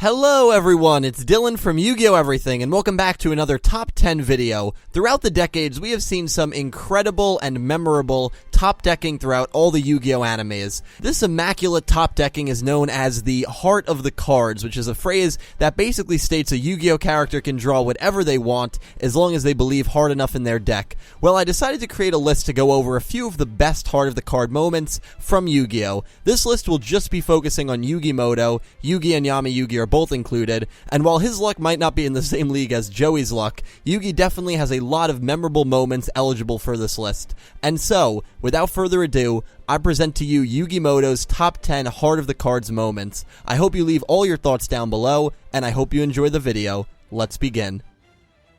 Hello everyone, it's Dylan from Yugioh Everything, and welcome back to another Top 10 video. Throughout the decades, we have seen some incredible and memorable top decking throughout all the Yu-Gi-Oh animes. This immaculate top decking is known as the Heart of the Cards, which is a phrase that basically states a Yu-Gi-Oh character can draw whatever they want, as long as they believe hard enough in their deck. Well, I decided to create a list to go over a few of the best Heart of the Card moments from Yu-Gi-Oh! This list will just be focusing on Yugimoto. Yugi and Yami Yugi are both included, and while his luck might not be in the same league as Joey's luck, Yugi definitely has a lot of memorable moments eligible for this list. And so, without further ado, I present to you Yugimoto's top 10 Heart of the Cards moments. I hope you leave all your thoughts down below, and I hope you enjoy the video. Let's begin.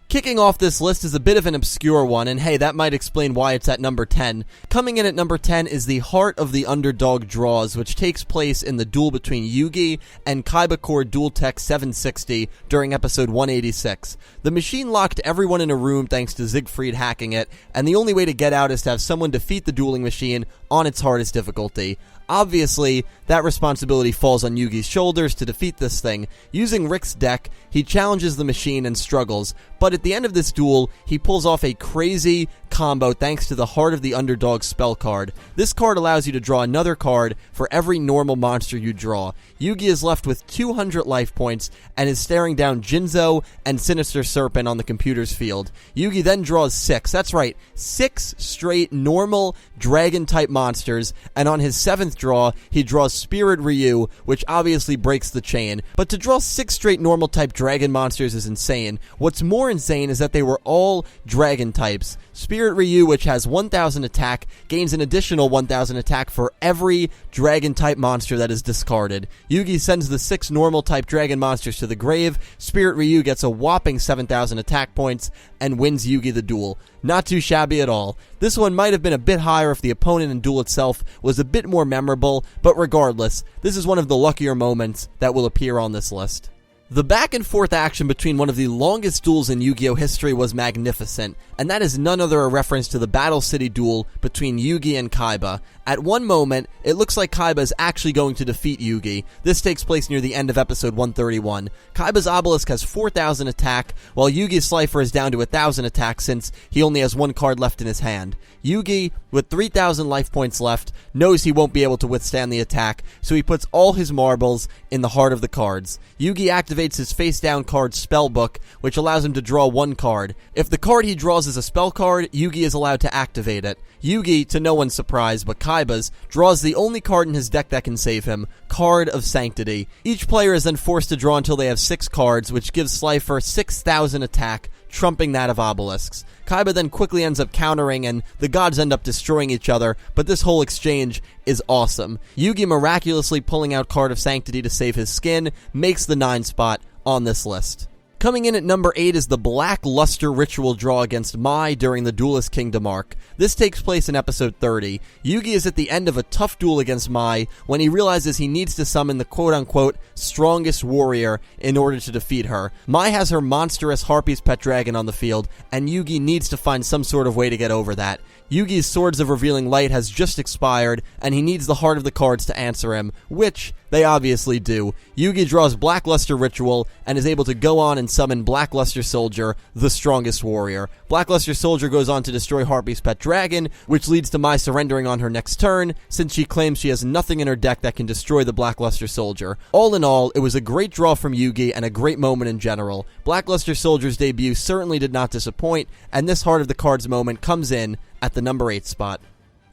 Kicking off this list is a bit of an obscure one, and hey, that might explain why it's at number 10. Coming in at number 10 is the Heart of the Underdog Draws, which takes place in the duel between Yugi and Kaiba Core Dual Tech 760 during episode 186. The machine locked everyone in a room thanks to Siegfried hacking it, and the only way to get out is to have someone defeat the dueling machine on its hardest difficulty. Obviously, that responsibility falls on Yugi's shoulders to defeat this thing. Using Rick's deck, he challenges the machine and struggles, but at the end of this duel, he pulls off a crazy combo thanks to the Heart of the Underdog spell card. This card allows you to draw another card for every normal monster you draw. Yugi is left with 200 life points and is staring down Jinzo and Sinister Serpent on the computer's field. Yugi then draws 6, that's right, 6 straight normal dragon-type monsters, and on his 7th draw, he draws Spirit Ryu, which obviously breaks the chain. But to draw 6 straight normal-type dragon monsters is insane. What's more insane is that they were all dragon types. Spirit Ryu, which has 1000 attack, gains an additional 1000 attack for every dragon-type monster that is discarded. Yugi sends the 6 normal-type dragon monsters to the grave, Spirit Ryu gets a whopping 7000 attack points, and wins Yugi the duel. Not too shabby at all. This one might have been a bit higher if the opponent and duel itself was a bit more memorable, but regardless, this is one of the luckier moments that will appear on this list. The back and forth action between one of the longest duels in Yu-Gi-Oh history was magnificent, and that is none other a reference to the Battle City duel between Yugi and Kaiba. At one moment, it looks like Kaiba is actually going to defeat Yugi. This takes place near the end of episode 131. Kaiba's obelisk has 4000 attack, while Yugi's Slifer is down to 1000 attack since he only has one card left in his hand. Yugi, with 3000 life points left, knows he won't be able to withstand the attack, so he puts all his marbles in the Heart of the Cards. Yugi activates his face-down card Spellbook, which allows him to draw one card. If the card he draws is a spell card, Yugi is allowed to activate it. Yugi, to no one's surprise but Kaiba's, draws the only card in his deck that can save him, Card of Sanctity. Each player is then forced to draw until they have 6 cards, which gives Slifer 6000 attack, trumping that of obelisks. Kaiba then quickly ends up countering, and the gods end up destroying each other, but this whole exchange is awesome. Yugi miraculously pulling out Card of Sanctity to save his skin makes the 9 spot on this list. Coming in at number 8 is the Black Luster Ritual draw against Mai during the Duelist Kingdom arc. This takes place in episode 30. Yugi is at the end of a tough duel against Mai when he realizes he needs to summon the quote-unquote strongest warrior in order to defeat her. Mai has her monstrous Harpy's pet dragon on the field, and Yugi needs to find some sort of way to get over that. Yugi's Swords of Revealing Light has just expired, and he needs the Heart of the Cards to answer him, which they obviously do. Yugi draws Black Luster Ritual and is able to go on and summon Black Luster Soldier, the strongest warrior. Black Luster Soldier goes on to destroy Harpy's pet dragon, which leads to Mai surrendering on her next turn, since she claims she has nothing in her deck that can destroy the Black Luster Soldier. All in all, it was a great draw from Yugi and a great moment in general. Black Luster Soldier's debut certainly did not disappoint, and this Heart of the Cards moment comes in at the number 8 spot.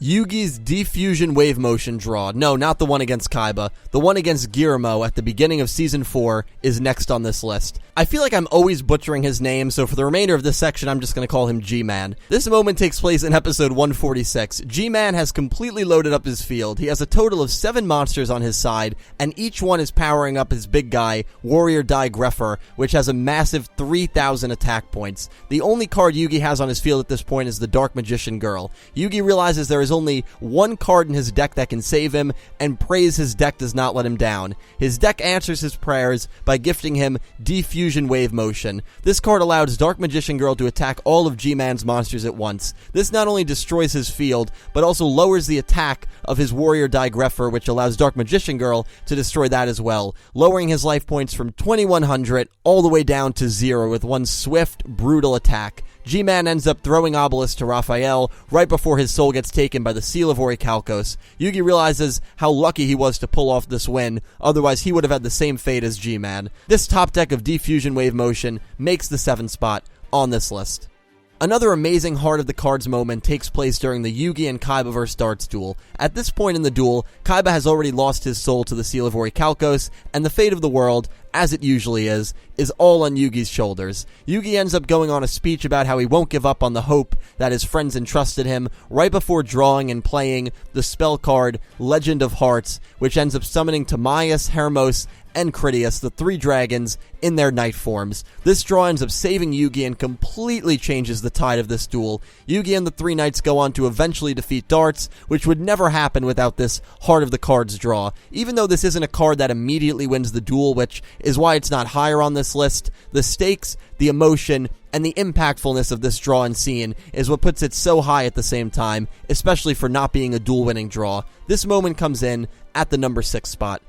Yugi's Diffusion Wave Motion draw. No, not the one against Kaiba. The one against Guillermo at the beginning of Season 4 is next on this list. I feel like I'm always butchering his name, so for the remainder of this section, I'm just going to call him G-Man. This moment takes place in episode 146. G-Man has completely loaded up his field. He has a total of 7 monsters on his side, and each one is powering up his big guy, Warrior Dai Greffer, which has a massive 3000 attack points. The only card Yugi has on his field at this point is the Dark Magician Girl. Yugi realizes there is there's only one card in his deck that can save him, and prays his deck does not let him down. His deck answers his prayers by gifting him Defusion Wave Motion. This card allows Dark Magician Girl to attack all of G-Man's monsters at once. This not only destroys his field, but also lowers the attack of his Warrior Digrepher, which allows Dark Magician Girl to destroy that as well, lowering his life points from 2100 all the way down to 0 with one swift, brutal attack. G-Man ends up throwing Obelisk to Raphael right before his soul gets taken by the Seal of Orichalcos. Yugi realizes how lucky he was to pull off this win, otherwise he would have had the same fate as G-Man. This top deck of Defusion Wave Motion makes the 7th spot on this list. Another amazing Heart of the Cards moment takes place during the Yugi and Kaiba vs. Darts duel. At this point in the duel, Kaiba has already lost his soul to the Seal of Orichalcos, and the fate of the world, as it usually is all on Yugi's shoulders. Yugi ends up going on a speech about how he won't give up on the hope that his friends entrusted him right before drawing and playing the spell card Legend of Hearts, which ends up summoning Timaeus, Hermos, and Critias, the 3 dragons, in their night forms. This draw ends up saving Yugi and completely changes the tide of this duel. Yugi and the 3 knights go on to eventually defeat Darts, which would never happen without this Heart of the Cards draw. Even though this isn't a card that immediately wins the duel, which is why it's not higher on this list, the stakes, the emotion, and the impactfulness of this draw and scene is what puts it so high at the same time, especially for not being a duel-winning draw. This moment comes in at the number 6 spot.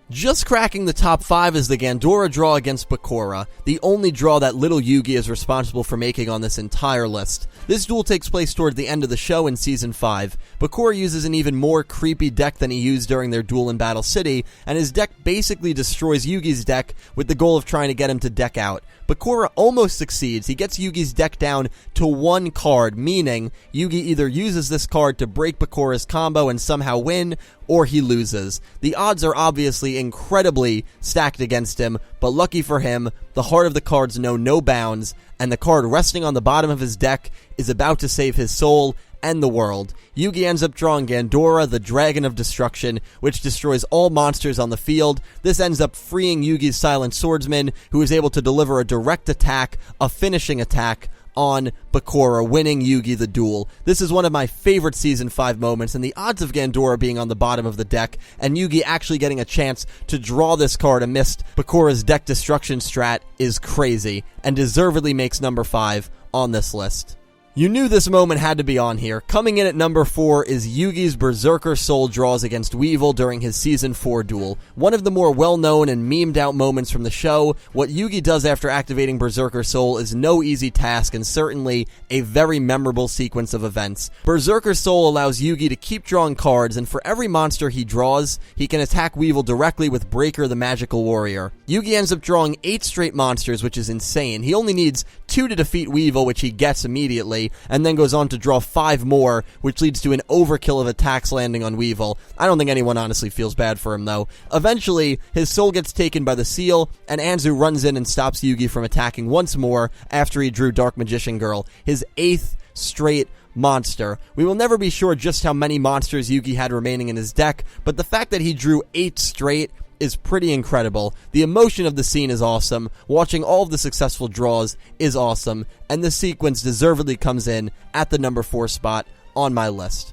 Just cracking the top 5 is the Gandora draw against Bakura, the only draw that little Yugi is responsible for making on this entire list. This duel takes place toward the end of the show in Season 5. Bakura uses an even more creepy deck than he used during their duel in Battle City, and his deck basically destroys Yugi's deck with the goal of trying to get him to deck out. Bakura almost succeeds. He gets Yugi's deck down to 1 card, meaning Yugi either uses this card to break Bakura's combo and somehow win, or he loses. The odds are obviously incredibly stacked against him, but lucky for him, the Heart of the Cards know no bounds, and the card resting on the bottom of his deck is about to save his soul and the world. Yugi ends up drawing Gandora, the Dragon of Destruction, which destroys all monsters on the field. This ends up freeing Yugi's Silent Swordsman, who is able to deliver a direct attack, a finishing attack, on Bakura, winning Yugi the duel. This is one of my favorite Season 5 moments, and the odds of Gandora being on the bottom of the deck and Yugi actually getting a chance to draw this card amidst Bakura's deck destruction strat is crazy, and deservedly makes number 5 on this list. You knew this moment had to be on here. Coming in at number 4 is Yugi's Berserker Soul draws against Weevil during his Season 4 duel. One of the more well-known and memed out moments from the show. What Yugi does after activating Berserker Soul is no easy task and certainly a very memorable sequence of events. Berserker Soul allows Yugi to keep drawing cards, and for every monster he draws, he can attack Weevil directly with Breaker the Magical Warrior. Yugi ends up drawing 8 straight monsters, which is insane. He only needs 2 to defeat Weevil, which he gets immediately, and then goes on to draw 5 more, which leads to an overkill of attacks landing on Weevil. I don't think anyone honestly feels bad for him, though. Eventually, his soul gets taken by the seal, and Anzu runs in and stops Yugi from attacking once more after he drew Dark Magician Girl, his 8th straight monster. We will never be sure just how many monsters Yugi had remaining in his deck, but the fact that he drew 8 straight is pretty incredible. The emotion of the scene is awesome, watching all of the successful draws is awesome, and the sequence deservedly comes in at the number 4 spot on my list.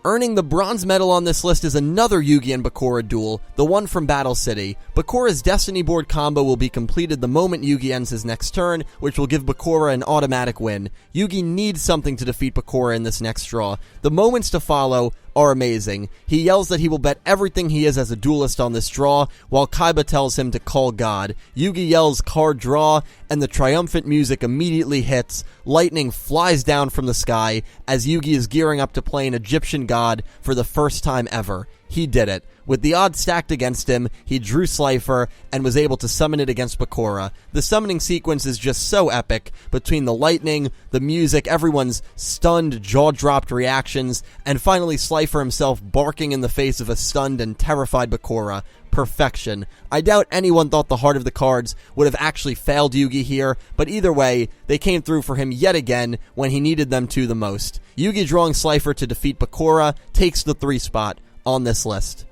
Earning the bronze medal on this list is another Yugi and Bakura duel, the one from Battle City. Bakura's Destiny Board combo will be completed the moment Yugi ends his next turn, which will give Bakura an automatic win. Yugi needs something to defeat Bakura in this next draw. The moments to follow are amazing. He yells that he will bet everything he is as a duelist on this draw, while Kaiba tells him to call God. Yugi yells card draw, and the triumphant music immediately hits. Lightning flies down from the sky as Yugi is gearing up to play an Egyptian god for the first time ever. He did it. With the odds stacked against him, he drew Slifer and was able to summon it against Bakura. The summoning sequence is just so epic, between the lightning, the music, everyone's stunned, jaw-dropped reactions, and finally Slifer himself barking in the face of a stunned and terrified Bakura. Perfection. I doubt anyone thought the Heart of the Cards would have actually failed Yugi here, but either way, they came through for him yet again when he needed them to the most. Yugi drawing Slifer to defeat Bakura takes the 3 spot on this list.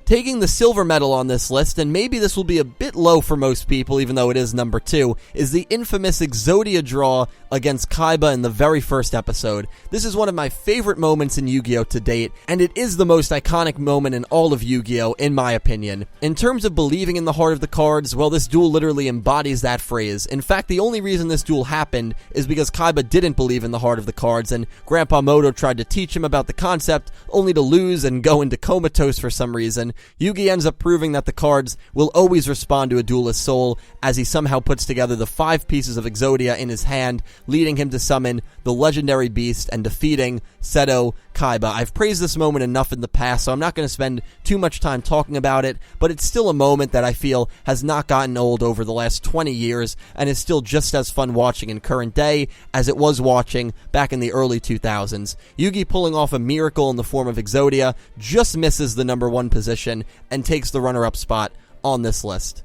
Taking the silver medal on this list, and maybe this will be a bit low for most people even though it is number 2, is the infamous Exodia draw against Kaiba in the very first episode. This is one of my favorite moments in Yu-Gi-Oh! To date, and it is the most iconic moment in all of Yu-Gi-Oh! In my opinion. In terms of believing in the heart of the cards, well, this duel literally embodies that phrase. In fact, the only reason this duel happened is because Kaiba didn't believe in the heart of the cards, and Grandpa Moto tried to teach him about the concept, only to lose and go into comatose for some reason. Yugi ends up proving that the cards will always respond to a duelist's soul, as he somehow puts together the 5 pieces of Exodia in his hand, leading him to summon the legendary beast and defeating Seto Kaiba. I've praised this moment enough in the past, so I'm not going to spend too much time talking about it, but it's still a moment that I feel has not gotten old over the last 20 years, and is still just as fun watching in current day as it was watching back in the early 2000s. Yugi pulling off a miracle in the form of Exodia just misses the number 1 position and takes the runner-up spot on this list.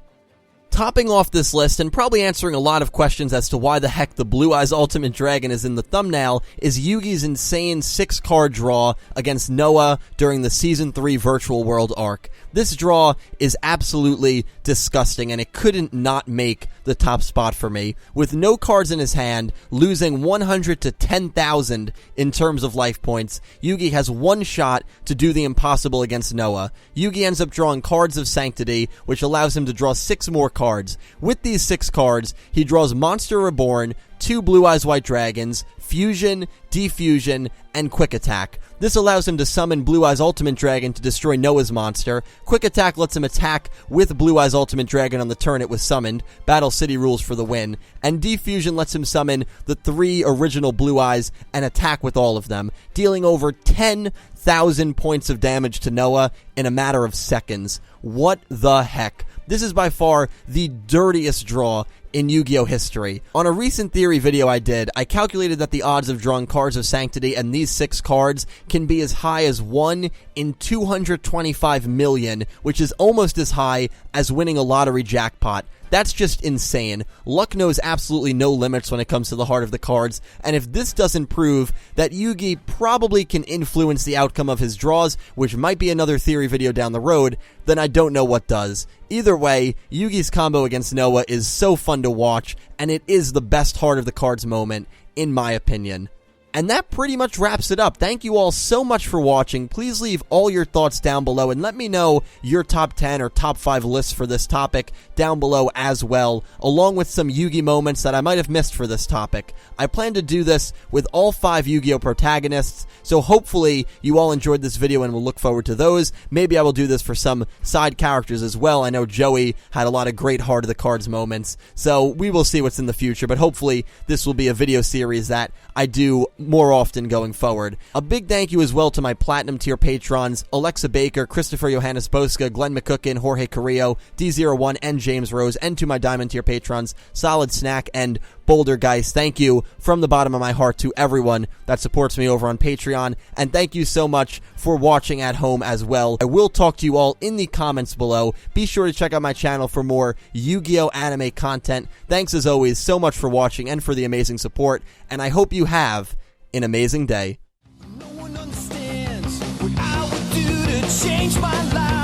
Topping off this list, and probably answering a lot of questions as to why the heck the Blue Eyes Ultimate Dragon is in the thumbnail, is Yugi's insane 6-card draw against Noah during the Season 3 Virtual World arc. This draw is absolutely disgusting, and it couldn't not make the top spot for me. With no cards in his hand, losing 100 to 10,000 in terms of life points, Yugi has one shot to do the impossible against Noah. Yugi ends up drawing Cards of Sanctity, which allows him to draw 6 more cards. With these 6 cards, he draws Monster Reborn, 2 Blue Eyes White Dragons, Fusion, Defusion, and Quick Attack. This allows him to summon Blue Eyes Ultimate Dragon to destroy Noah's monster. Quick Attack lets him attack with Blue Eyes Ultimate Dragon on the turn it was summoned. Battle City rules for the win. And Defusion lets him summon the 3 original Blue Eyes and attack with all of them, dealing over 10,000 points of damage to Noah in a matter of seconds. What the heck? This is by far the dirtiest draw in Yu-Gi-Oh! History. On a recent theory video I did, I calculated that the odds of drawing Cards of Sanctity and these 6 cards can be as high as 1 in 225 million, which is almost as high as winning a lottery jackpot. That's just insane. Luck knows absolutely no limits when it comes to the heart of the cards, and if this doesn't prove that Yugi probably can influence the outcome of his draws, which might be another theory video down the road, then I don't know what does. Either way, Yugi's combo against Noah is so fun to watch, and it is the best heart of the cards moment, in my opinion. And that pretty much wraps it up. Thank you all so much for watching. Please leave all your thoughts down below and let me know your top 10 or top 5 lists for this topic down below as well, along with some Yugi moments that I might have missed for this topic. I plan to do this with all 5 Yu-Gi-Oh! Protagonists, so hopefully you all enjoyed this video and will look forward to those. Maybe I will do this for some side characters as well. I know Joey had a lot of great heart of the cards moments, so we will see what's in the future, but hopefully this will be a video series that I do more often going forward. A big thank you as well to my Platinum tier patrons, Alexa Baker, Christopher Johannes Bouska, Glen McGookin, Jorge Carrillo, D01, and James Rose, and to my Diamond tier patrons, Soledsnak and bouldergeist. Thank you from the bottom of my heart to everyone that supports me over on Patreon, and thank you so much for watching at home as well. I will talk to you all in the comments below. Be sure to check out my channel for more Yu-Gi-Oh! Anime content. Thanks as always so much for watching and for the amazing support, and I hope you have an amazing day. No one understands what I would do to change my life.